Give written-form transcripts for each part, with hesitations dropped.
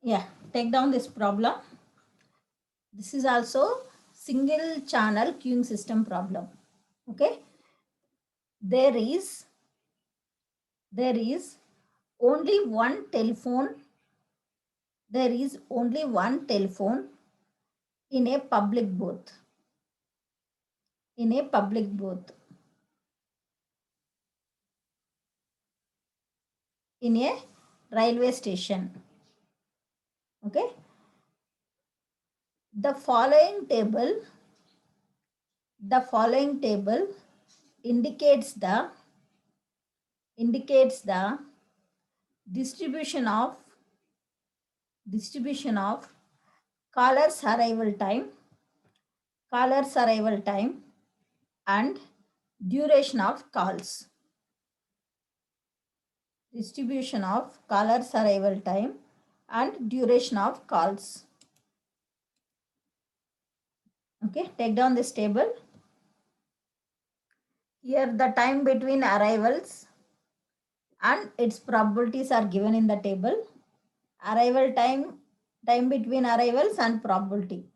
Yeah, take down this problem. This is also single channel queuing system problem. Okay, there is only one telephone. There is only one telephone in a public booth. In a public booth. In a railway station. Okay, the following table indicates the distribution of callers arrival time and duration of calls. Distribution of callers arrival time and duration of calls. Okay, take down this table. Here the time between arrivals and its probabilities are given in the table. Arrival time between arrivals and probability.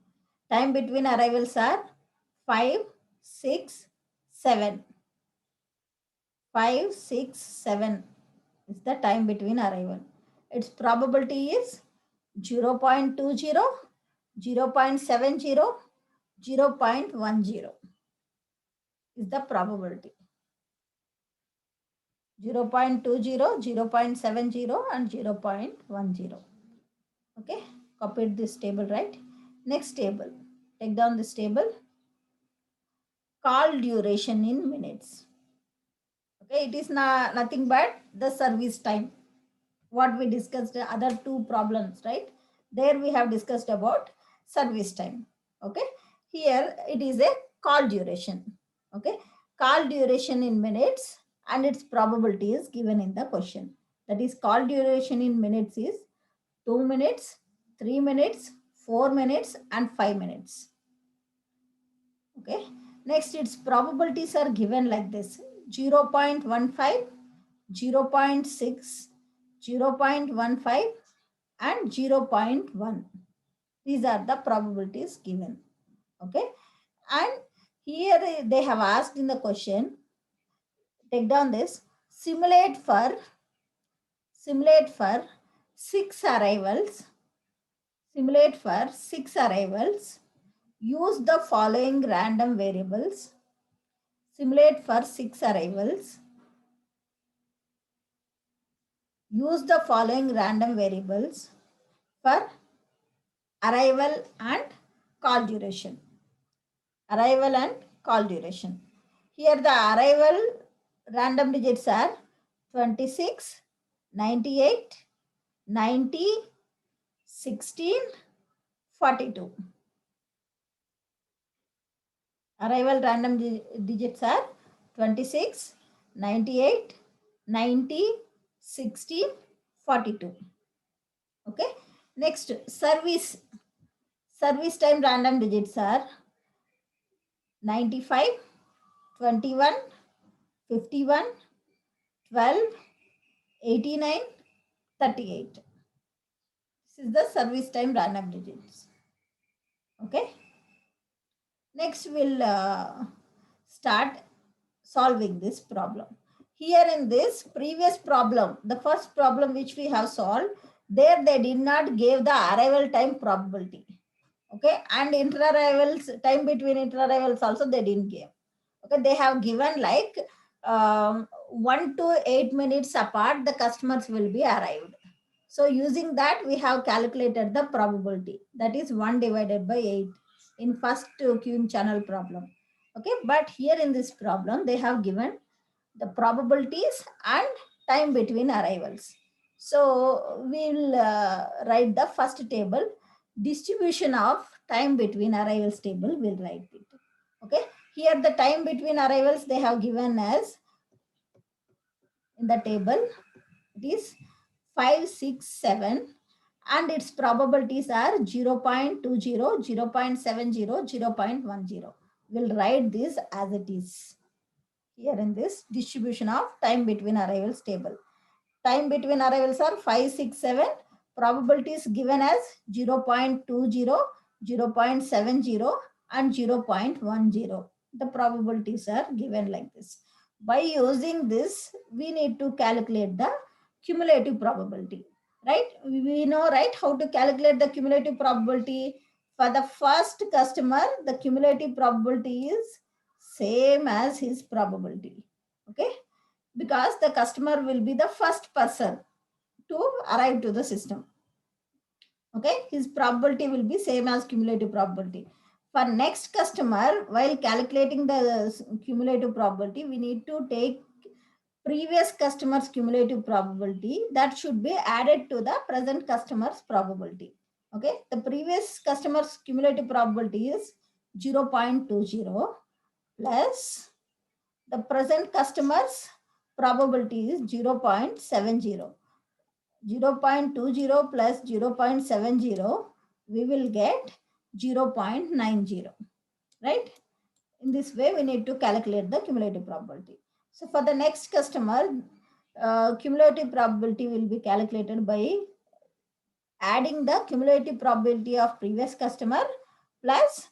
Time between arrivals are 5, 6, 7. 5, 6, 7 is the time between arrival. Its probability is 0.20, 0.70, 0.10 is the probability. 0.20, 0.70 and 0.10. Okay, copied this table, right? Next table, take down this table. Call duration in minutes. Okay, it is nothing but the service time. What we discussed other two problems, right? There we have discussed about service time. Okay, here it is a call duration. Okay, call duration in minutes and its probability is given in the question. That is, call duration in minutes is 2 minutes, 3 minutes, 4 minutes and 5 minutes. Okay, next its probabilities are given like this: 0.15, 0.6, 0.15 and 0.1. These are the probabilities given. Okay, and here they have asked in the question, take down this, simulate for 6 arrivals. Simulate for 6 arrivals. Use the following random variables. Simulate for 6 arrivals. Use the following random variables for arrival and call duration. Arrival and call duration. Here the arrival random digits are 26, 98, 90, 16, 42. Arrival random digits are 26, 98, 90, 16, 42. Okay. Next, service time random digits are 95, 21, 51, 12, 89, 38. This is the service time random digits. Okay. Next, we'll start solving this problem. Here in this previous problem, the first problem which we have solved, there they did not give the arrival time probability. Okay, and inter-arrivals, time between inter-arrivals also they didn't give. Okay, they have given like 1 to 8 minutes apart the customers will be arrived. So using that we have calculated the probability, that is 1 divided by 8 in first queuing channel problem. Okay, but here in this problem they have given the probabilities and time between arrivals. So we'll write the first table, distribution of time between arrivals table, we'll write it. Okay, here the time between arrivals they have given as, in the table, it is 5, 6, 7 and its probabilities are 0.20, 0.70, 0.10. We'll write this as it is here in this distribution of time between arrivals table. Time between arrivals are 5, 6, 7. probabilities given as 0.20, 0.70 and 0.10. The probabilities are given like this. By using this, we need to calculate the cumulative probability, right? We know, right, how to calculate the cumulative probability. For the first customer, the cumulative probability is same as his probability, okay? Because the customer will be the first person to arrive to the system. Okay, his probability will be same as cumulative probability. For next customer, while calculating the cumulative probability, we need to take previous customer's cumulative probability that should be added to the present customer's probability. Okay, the previous customer's cumulative probability is 0.20 plus the present customer's probability is 0.70. 0.20 plus 0.70, we will get 0.90, right? In this way, we need to calculate the cumulative probability. So for the next customer, cumulative probability will be calculated by adding the cumulative probability of previous customer plus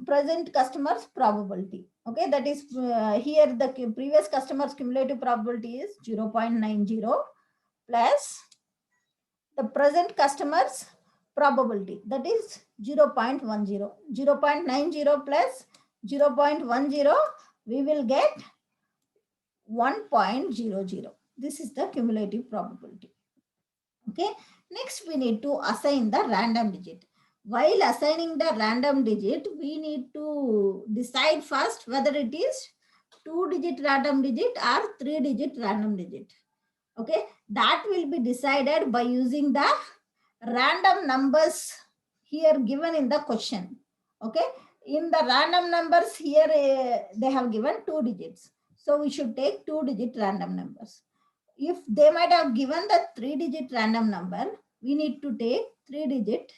present customer's probability. Okay, that is here the previous customer's cumulative probability is 0.90 plus the present customer's probability, that is 0.10. 0.90 plus 0.10, we will get 1.00. This is the cumulative probability. Okay, next we need to assign the random digit. While assigning the random digit, we need to decide first whether it is 2-digit random digit or 3-digit random digit. Okay, that will be decided by using the random numbers here given in the question. Okay, in the random numbers here they have given 2 digits, so we should take 2-digit random numbers. If they might have given the 3-digit random number, we need to take 3-digit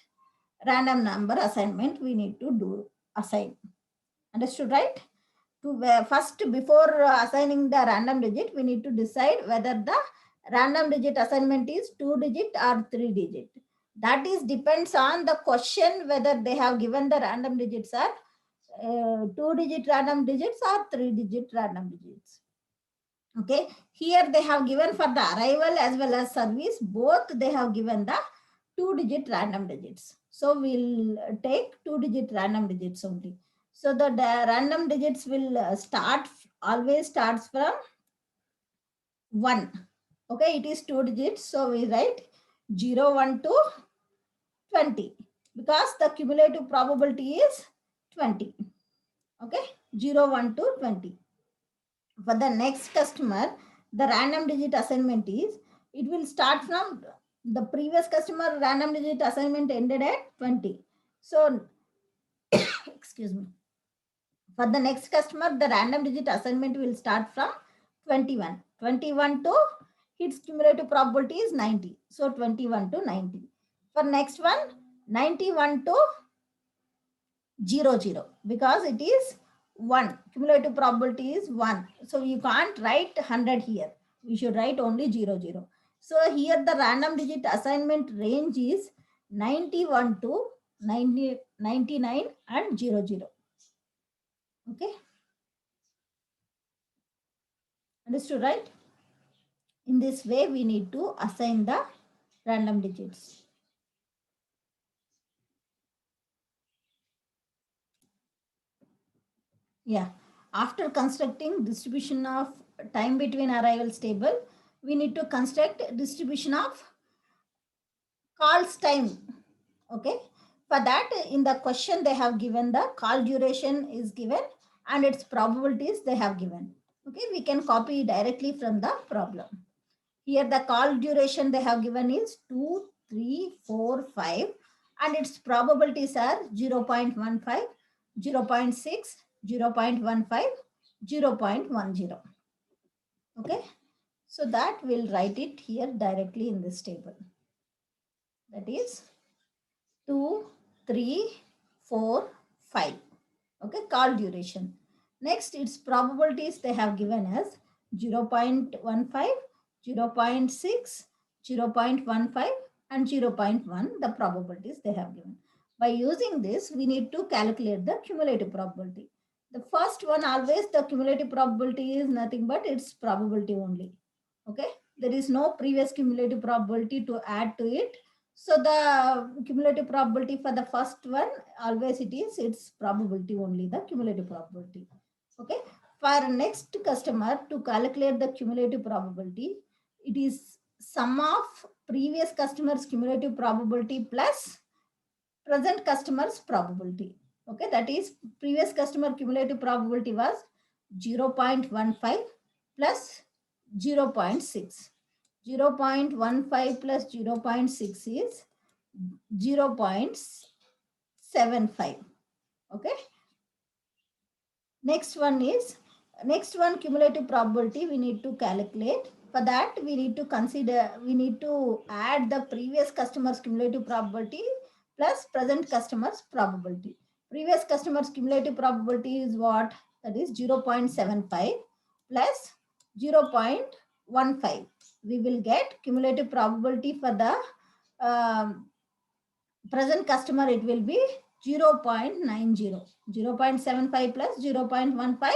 random number assignment. We need to do assign. Understood, right? To first, before assigning the random digit, we need to decide whether the random digit assignment is 2-digit or 3-digit. That is depends on the question whether they have given the random digits are 2-digit random digits or 3-digit random digits. Okay, here they have given for the arrival as well as service, both they have given the 2-digit random digits. So we'll take 2-digit random digits only. So the random digits will always starts from 1. Okay, it is 2 digits. So we write 0, 1 to 20 because the cumulative probability is 20. Okay, 0, 1 to 20. For the next customer, the random digit assignment is, it will start from the previous customer random digit assignment ended at 20. So, excuse me. For the next customer, the random digit assignment will start from 21. 21 to its cumulative probability is 90. So 21 to 90. For next one, 91 to 00 because it is 1. Cumulative probability is 1. So you can't write 100 here. We should write only 00. So here the random digit assignment range is 91 to 99 and 00. Okay. Understood, right? In this way, we need to assign the random digits. Yeah. After constructing distribution of time between arrivals table, we need to construct distribution of calls time. Okay. For that, in the question, they have given the call duration is given and its probabilities they have given. Okay. We can copy directly from the problem. Here the call duration they have given is 2, 3, 4, 5 and its probabilities are 0.15, 0.6, 0.15, 0.10. Okay. So that we'll write it here directly in this table. That is 2, 3, 4, 5. Okay. Call duration. Next, its probabilities they have given as 0.15, 0.6, 0.15, and 0.1 the probabilities they have given. By using this, we need to calculate the cumulative probability. The first one, always the cumulative probability is nothing but its probability only. Okay, there is no previous cumulative probability to add to it. So the cumulative probability for the first one, always it is its probability only, the cumulative probability. Okay, for next customer, to calculate the cumulative probability, it is sum of previous customers cumulative probability plus present customers probability. Okay, that is previous customer cumulative probability was 0.15 plus 0.6. 0.15 plus 0.6 is 0.75. Okay, next one cumulative probability we need to calculate. For that, we need to add the previous customer's cumulative probability plus present customer's probability. Previous customer's cumulative probability is what? That is 0.75 plus 0.15. We will get cumulative probability for the present customer. It will be 0.90. 0.75 plus 0.15,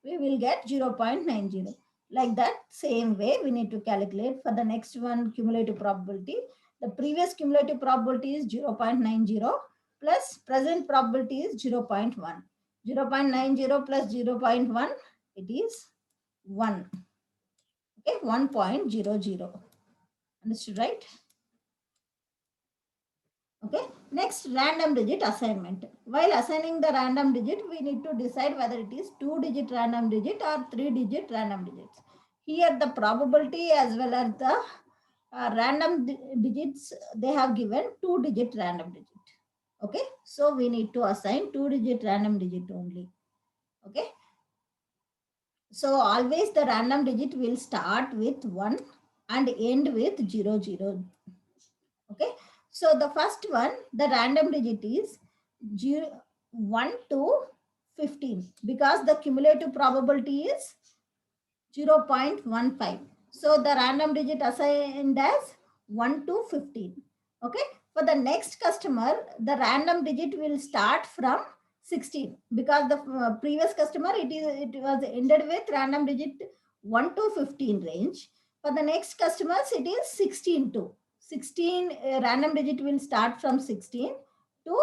we will get 0.90. Like that, same way we need to calculate for the next one cumulative probability. The previous cumulative probability is 0.90 plus present probability is 0.1. 0.90 plus 0.1, it is 1. Okay, 1.00. Understood, right? Okay, next, random digit assignment. While assigning the random digit, we need to decide whether it is 2-digit random digit or 3-digit random digits. Here the probability as well as the random digits, they have given 2-digit random digit. Okay, so we need to assign 2-digit random digit only. Okay, so always the random digit will start with 1 and end with 0, 0. Okay, so the first one, the random digit is 1 to 15 because the cumulative probability is 0.15. So the random digit assigned as 1 to 15. Okay, for the next customer, the random digit will start from 16 because the previous customer, it was ended with random digit 1 to 15 range. For the next customers, it is 16 to 16. Random digit will start from 16 to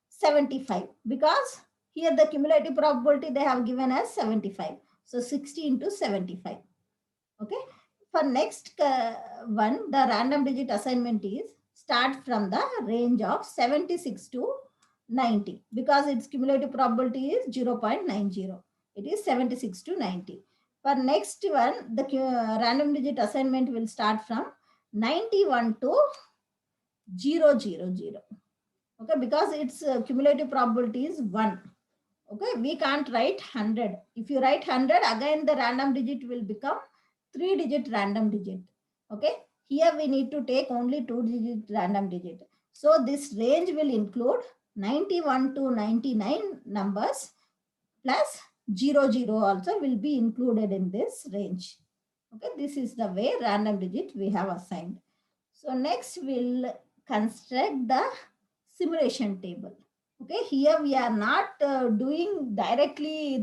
75 because here the cumulative probability they have given as 75. So 16 to 75. Okay. For next one, the random digit assignment is start from the range of 76 to 90 because its cumulative probability is 0.90. It is 76 to 90. For next one, the random digit assignment will start from 91 to 000. Okay, because its cumulative probability is 1. Okay, we can't write 100. If you write 100, again the random digit will become 3-digit random digit. Okay, here we need to take only 2-digit random digit. So this range will include 91 to 99 numbers plus 00 also will be included in this range. Okay, this is the way random digit we have assigned. So next we'll construct the simulation table. Okay, here we are not doing directly in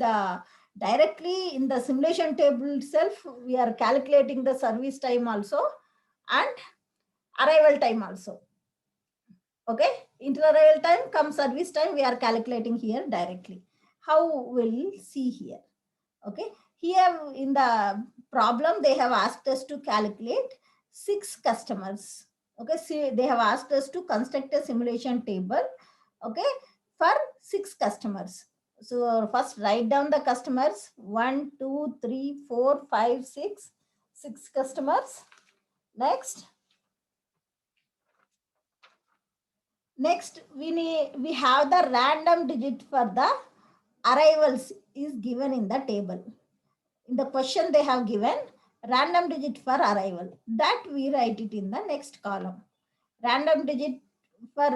the simulation table itself. We are calculating the service time also and arrival time also. Okay, inter-arrival time come service time, we are calculating here directly. How we'll see here. Okay, here in the problem they have asked us to calculate 6 customers. Okay, see, they have asked us to construct a simulation table. Okay, for 6 customers. So first write down the customers 1, 2, 3, 4, 5, 6. 6 customers. Next we have the random digit for the arrivals is given in the table. In the question they have given random digit for arrival, that we write it in the next column. Random digit for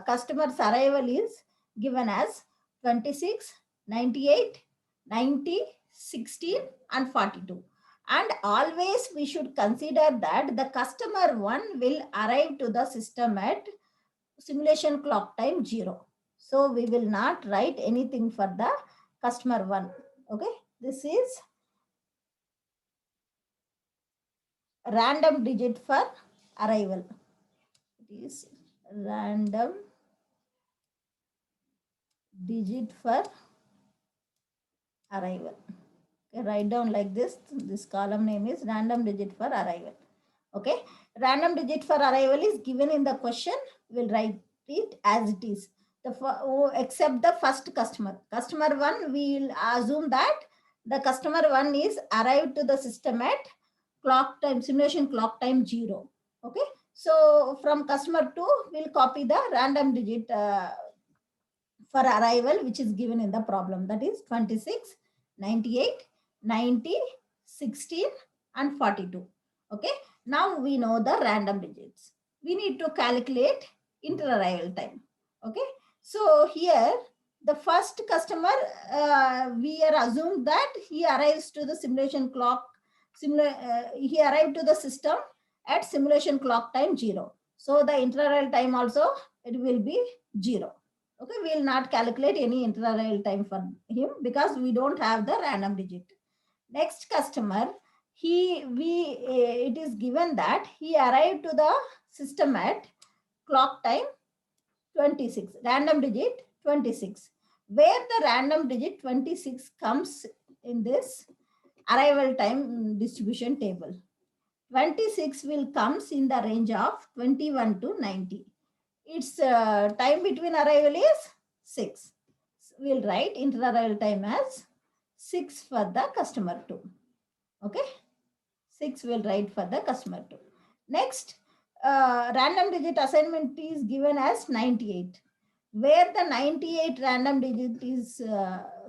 customers arrival is given as 26, 98, 90, 16 and 42. And always we should consider that the customer 1 will arrive to the system at simulation clock time 0. So we will not write anything for the customer 1. Okay, this is random digit for arrival. It is random digit for arrival. Okay, write down like this. This column name is random digit for arrival. Okay, random digit for arrival is given in the question. We'll write it as it is. Except the first customer. Customer 1, we will assume that the customer 1 is arrived to the system at clock time, simulation clock time 0. Okay, so from customer 2, we'll copy the random digit for arrival, which is given in the problem. That is 26, 98, 90, 16, and 42. Okay, now we know the random digits. We need to calculate inter-arrival time. Okay, so here the first customer, we are assumed that he arrives to the simulation clock, he arrived to the system at simulation clock time 0. So the inter-arrival time also, it will be 0. Okay, we will not calculate any inter-arrival time for him because we don't have the random digit. Next customer, it is given that he arrived to the system at clock time 26, random digit 26, where the random digit 26 comes in this arrival time distribution table. 26 will comes in the range of 21 to 90. Its time between arrival is 6. We'll write inter-arrival time as 6 for the customer 2. Okay, 6 will write for the customer 2. Next, random digit assignment is given as 98. Where the 98 random digit is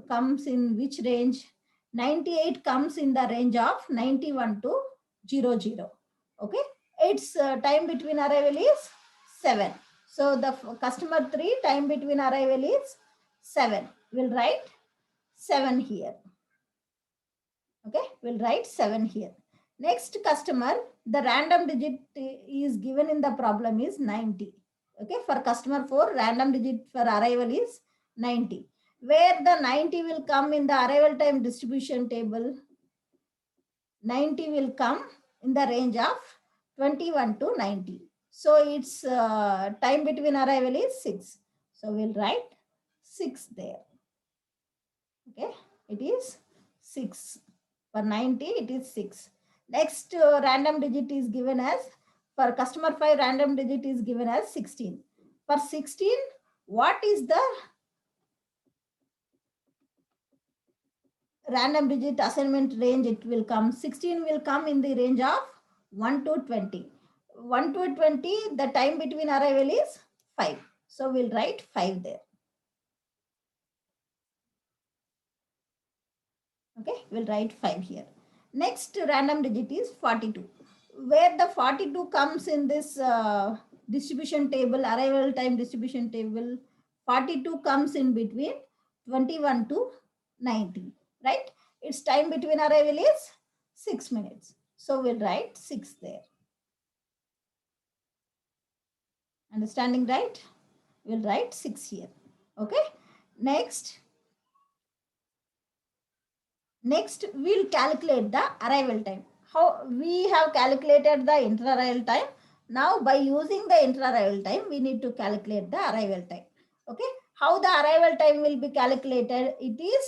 comes in which range? 98 comes in the range of 91 to 00. Okay, its time between arrival is 7. So the customer 3 time between arrival is 7. We'll write 7 here. Okay, we'll write 7 here. Next customer, the random digit is given in the problem is 90. Okay, for customer 4, random digit for arrival is 90. Where the 90 will come in the arrival time distribution table, 90 will come in the range of 21 to 90. So its time between arrival is 6. So we'll write 6 there. Okay, it is 6. For 90, it is 6. Next random digit is given as, for customer 5, random digit is given as 16. For 16, what is the random digit assignment range it will come? 16 will come in the range of 1 to 20. 1 to 20, the time between arrival is 5. So we'll write 5 there. Okay, we'll write 5 here. Next random digit is 42. Where the 42 comes in this distribution table, arrival time distribution table, 42 comes in between 21 to 90, right? Its time between arrival is 6 minutes. So we'll write 6 there. Understanding, right? We'll write 6 here. Okay. Next, we'll calculate the arrival time. How we have calculated the inter-arrival time. Now, by using the inter-arrival time, we need to calculate the arrival time. Okay. How the arrival time will be calculated? It is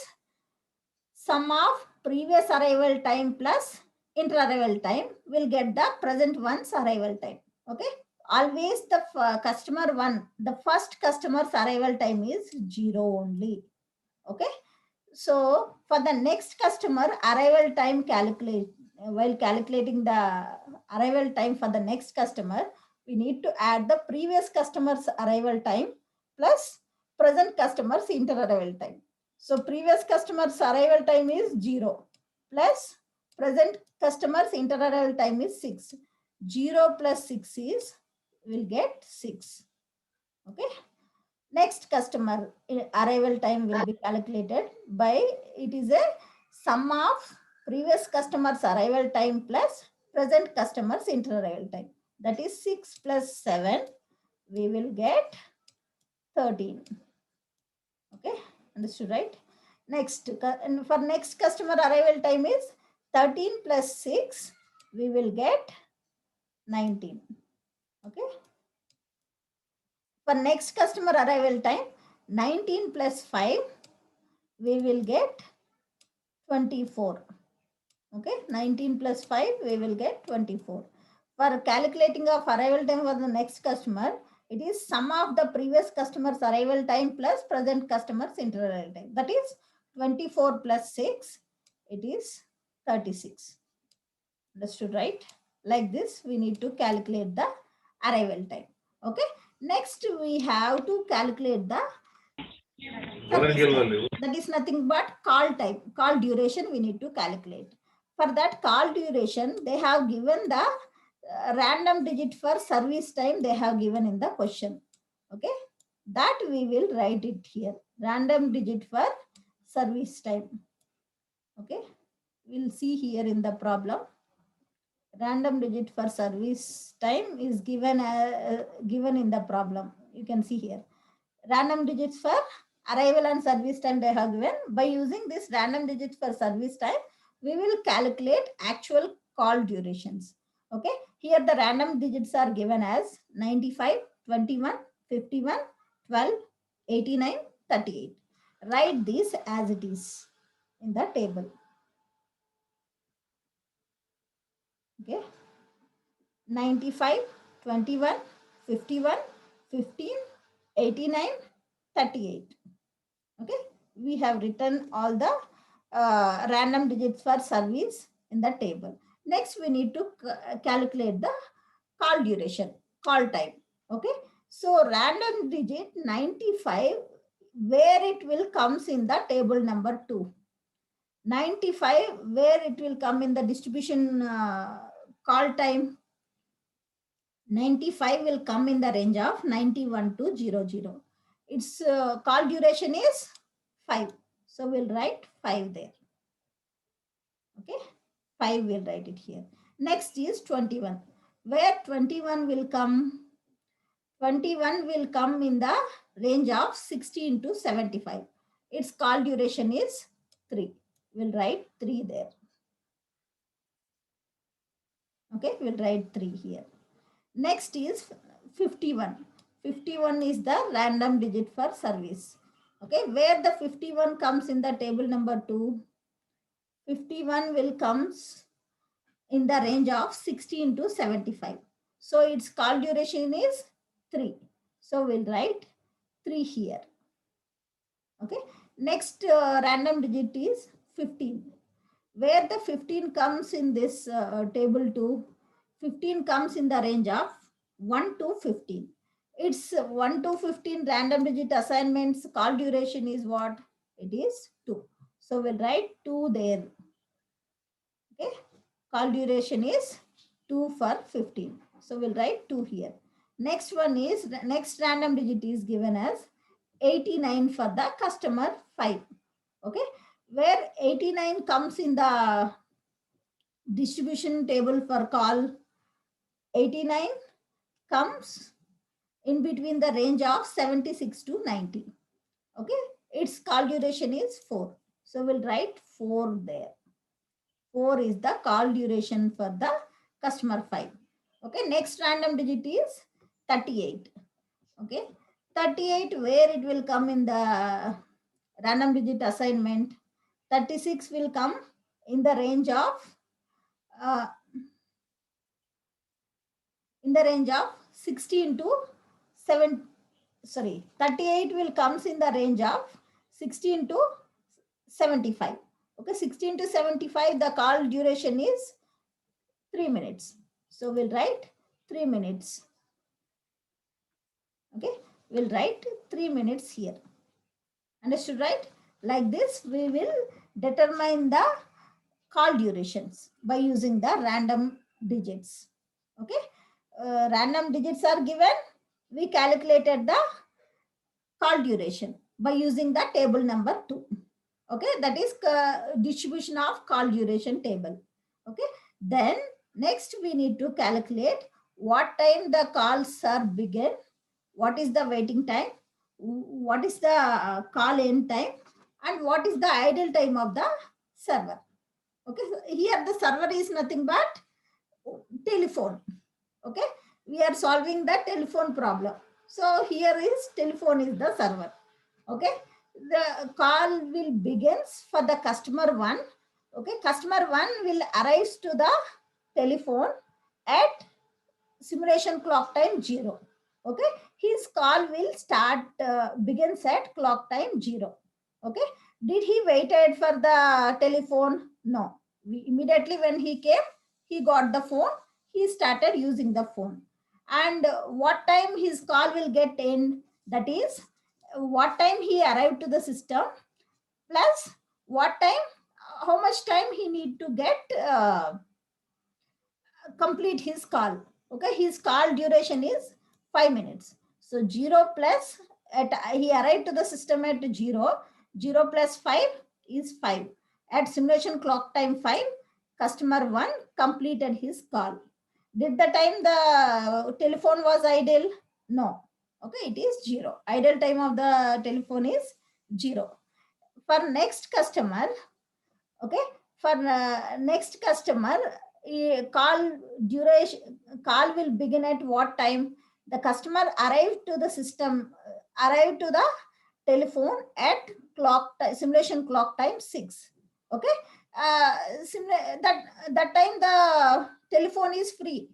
sum of previous arrival time plus inter-arrival time will get the present one's arrival time. Okay. Always the customer 1, the first customer's arrival time is 0 only. Okay. So for the next customer arrival time while calculating the arrival time for the next customer, we need to add the previous customer's arrival time plus present customer's inter-arrival time. So previous customer's arrival time is 0 plus present customer's inter-arrival time is 6. 0 plus 6 is, we'll get 6. Okay. Next customer arrival time will be calculated by, it is a sum of previous customer's arrival time plus present customer's inter-arrival time. That is 6 plus 7. We will get 13. Okay, understood, right? Next, and for next customer arrival time is 13 plus 6. We will get 19. Okay. For next customer arrival time, 19 plus 5, we will get 24. Okay, 19 plus 5, we will get 24. For calculating of arrival time for the next customer, it is sum of the previous customer's arrival time plus present customer's inter-arrival time. That is 24 plus 6, it is 36. Understood, right? Like this, we need to calculate the arrival time. Okay. Next, we have to calculate the that is nothing but call time, call duration we need to calculate. For that call duration, they have given the random digit for service time they have given in the question. Okay, that we will write it here. Random digit for service time. Okay, we'll see here in the problem. Random digit for service time is given given in the problem. You can see here. Random digits for arrival and service time they have given. By using this random digits for service time, we will calculate actual call durations. Okay, here the random digits are given as 95, 21, 51, 12, 89, 38. Write this as it is in the table. Okay, 95, 21, 51, 15, 89, 38. Okay, we have written all the random digits for service in the table. Next, we need to calculate the call duration, call time. Okay, so random digit 95, where it will comes in the table number 2. 95, where it will come in the distribution call time. 95 will come in the range of 91 to 00. Its call duration is 5. So we'll write 5 there. Okay, 5 we'll write it here. Next is 21. Where 21 will come? 21 will come in the range of 16 to 75. Its call duration is 3. We'll write 3 there. Okay, we'll write 3 here. Next is 51. 51 is the random digit for service. Okay, where the 51 comes in the table number 2, 51 will comes in the range of 16 to 75. So its call duration is 3. So we'll write 3 here. Okay, next random digit is 15. Where the 15 comes in this table 2, 15 comes in the range of 1 to 15. It's 1 to 15 random digit assignments. Call duration is what? It is 2. So we'll write 2 there. Okay. Call duration is 2 for 15. So we'll write 2 here. Next one is, next random digit is given as 89 for the customer 5. Okay. Where 89 comes in the distribution table for call, 89 comes in between the range of 76 to 90. Okay, its call duration is 4. So we'll write 4 there. 4 is the call duration for the customer 5. Okay, next random digit is 38. Okay, 38, where it will come in the random digit assignment, 36 will come in the range of 16 to 7, sorry, 38 will comes in the range of 16 to 75. Okay, 16 to 75, the call duration is 3 minutes. So we'll write 3 minutes. Okay, we'll write 3 minutes here. Understood, right? Like this, we will determine the call durations by using the random digits. Okay, random digits are given. We calculated the call duration by using the table number 2. Okay, that is distribution of call duration table. Okay, then next we need to calculate what time the calls are begin, what is the waiting time, what is the call end time, and what is the idle time of the server. Okay, so here the server is nothing but telephone. Okay, we are solving the telephone problem. So here is telephone is the server. Okay, the call will begins for the customer one. Okay, customer one will arrive to the telephone at simulation clock time 0. Okay, his call will start begins at clock time 0. Okay, did he waited for the telephone? No, immediately when he came, he got the phone, he started using the phone. And what time his call will get end, that is what time he arrived to the system plus what time, how much time he need to get complete his call. Okay, his call duration is 5 minutes. So 0 plus, at he arrived to the system at 0, 0 plus 5 is 5. At simulation clock time 5, customer 1 completed his call. Did the time the telephone was idle? No. Okay, it is 0. Idle time of the telephone is 0. For next customer, okay, for next customer, call duration, call will begin at what time? The customer arrived to the system, arrived to the telephone at simulation clock time 6. Okay, that time the telephone is free.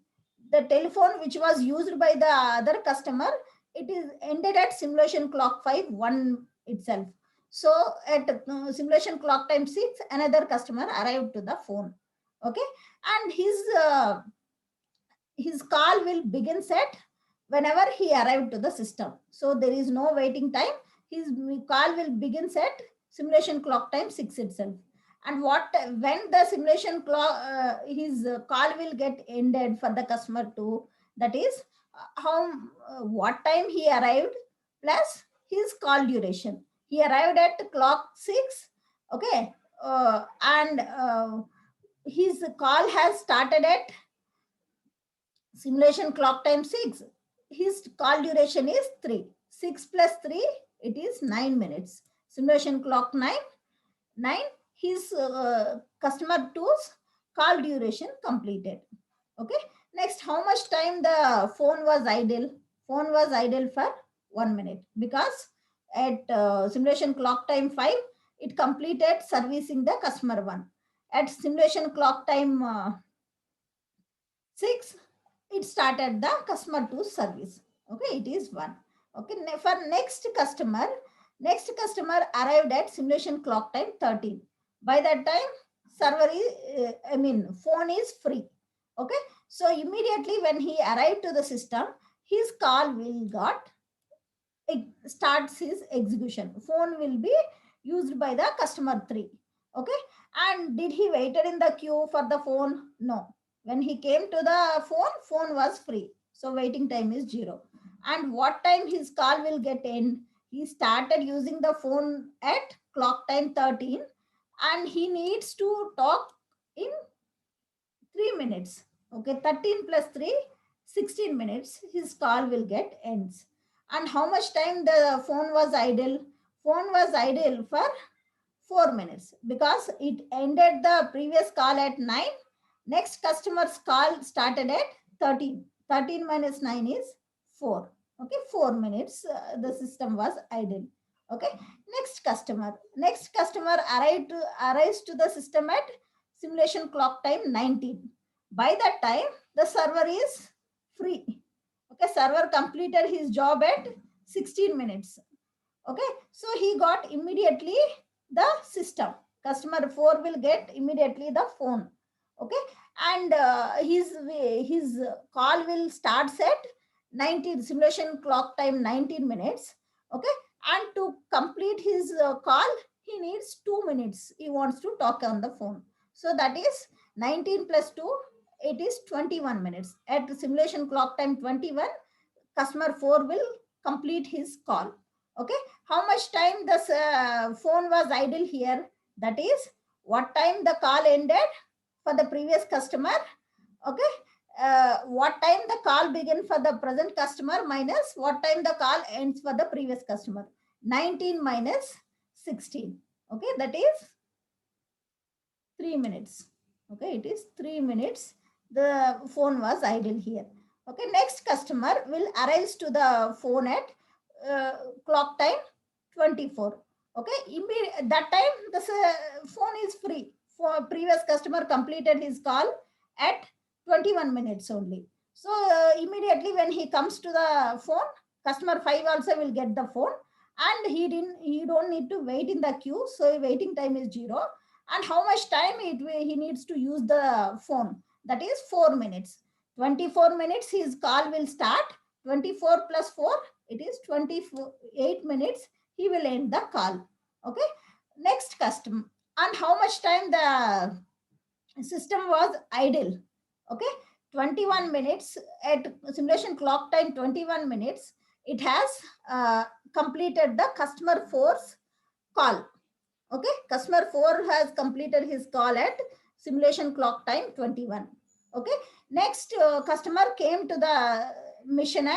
The telephone which was used by the other customer, it is ended at simulation clock 5 1 itself. So at simulation clock time 6, another customer arrived to the phone. Okay, and his call will begin set whenever he arrived to the system. So there is no waiting time. His call will begin set simulation clock time 6 itself. And when the simulation clock, his call will get ended for the customer 2, that is what time he arrived plus his call duration. He arrived at clock 6. Okay, and his call has started at simulation clock time 6. His call duration is 3. 6 plus 3, it is 9 minutes. Simulation clock 9. His customer 2's call duration completed. Okay. Next, how much time the phone was idle? Phone was idle for 1 minute because at simulation clock time 5, it completed servicing the customer 1. At simulation clock time 6, it started the customer 2 service. Okay, it is 1. Okay, for next customer arrived at simulation clock time 13. By that time, server is, phone is free. Okay, so immediately when he arrived to the system, his call will got, it starts his execution. Phone will be used by the customer 3. Okay, and did he waited in the queue for the phone? No. When he came to the phone was free, so waiting time is 0. And what time his call will get end? He started using the phone at clock time 13, and he needs to talk in 3 minutes. Okay, 13 plus 3, 16 minutes. His call will get ends. And how much time the phone was idle? Phone was idle for 4 minutes because it ended the previous call at 9. Next customer's call started at 13. 13 minus 9 is 4. Okay, 4 minutes the system was idle. Okay, next customer arrives to the system at simulation clock time 19. By that time the server is free. Okay, server completed his job at 16 minutes. Okay, so he got immediately the system. Customer 4 will get immediately the phone. Okay, and his call will start at 19 simulation clock time 19 minutes. Okay, and to complete his call, he needs 2 minutes. He wants to talk on the phone. So that is 19 plus 2, it is 21 minutes. At simulation clock time 21, customer 4 will complete his call. Okay, how much time the phone was idle here? That is what time the call ended for the previous customer. Okay, what time the call begin for the present customer minus what time the call ends for the previous customer. 19 minus 16. Okay, that is 3 minutes. Okay, it is 3 minutes. The phone was idle here. Okay, next customer will arise to the phone at clock time 24. Okay, that time the phone is free. For previous customer completed his call at 21 minutes only. So immediately when he comes to the phone, customer 5 also will get the phone, and he don't need to wait in the queue. So waiting time is 0. And how much time he needs to use the phone? That is 4 minutes. 24 minutes his call will start. 24 plus 4, it is 28 minutes. He will end the call. Okay, next custom. And how much time the system was idle? Okay, 21 minutes at simulation clock time. 21 minutes it has completed the customer 4's call. Okay, customer 4 has completed his call at simulation clock time 21. Okay, next customer came to the mission.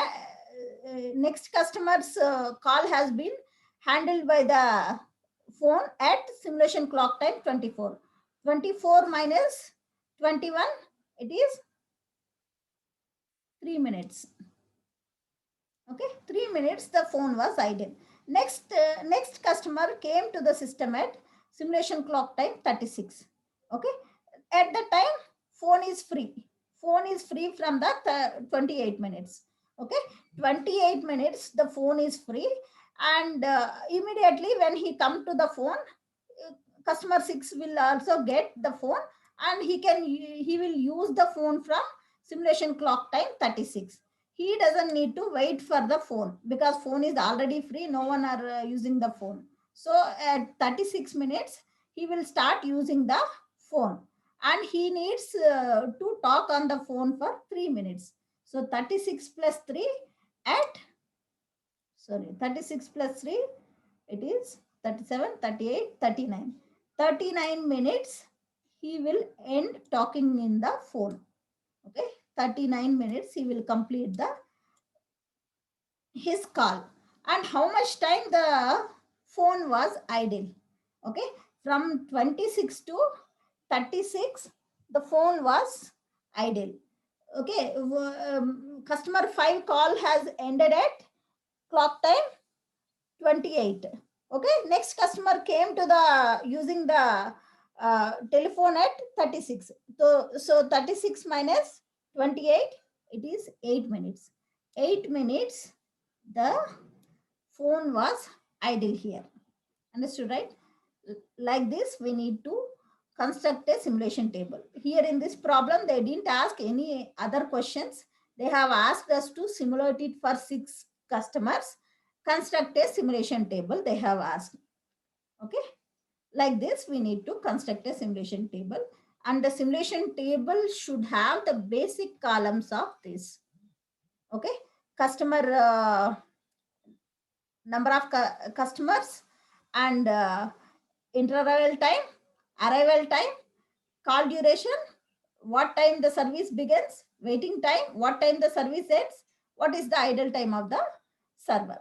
Next customer's call has been handled by the phone at simulation clock time 24. 24 minus 21, it is 3 minutes. Okay, 3 minutes the phone was idle. Next customer came to the system at simulation clock time 36. Okay, at the time phone is free. Phone is free from the 28 minutes. Okay, 28 minutes the phone is free, and immediately when he come to the phone, customer 6 will also get the phone, and he will use the phone from simulation clock time 36. He doesn't need to wait for the phone because phone is already free. No one are using the phone. So at 36 minutes he will start using the phone, and he needs to talk on the phone for 3 minutes. So 36 plus 3 at 36 plus 3, it is 37, 38, 39. 39 minutes he will end talking in the phone. Okay, 39 minutes he will complete the his call. And how much time the phone was idle? Okay, from 26 to 36 the phone was idle. Okay, customer 5 call has ended at clock time 28. Okay, next customer came to the using the telephone at 36. So 36 minus 28, it is 8 minutes. 8 minutes the phone was idle here. Understood, right? Like this we need to construct a simulation table. Here in this problem they didn't ask any other questions. They have asked us to simulate it for 6 customers. Construct a simulation table, they have asked. Okay, like this we need to construct a simulation table, and the simulation table should have the basic columns of this. Okay, customer number of customers, and interval time, arrival time, call duration, what time the service begins, waiting time, what time the service ends, what is the idle time of the server.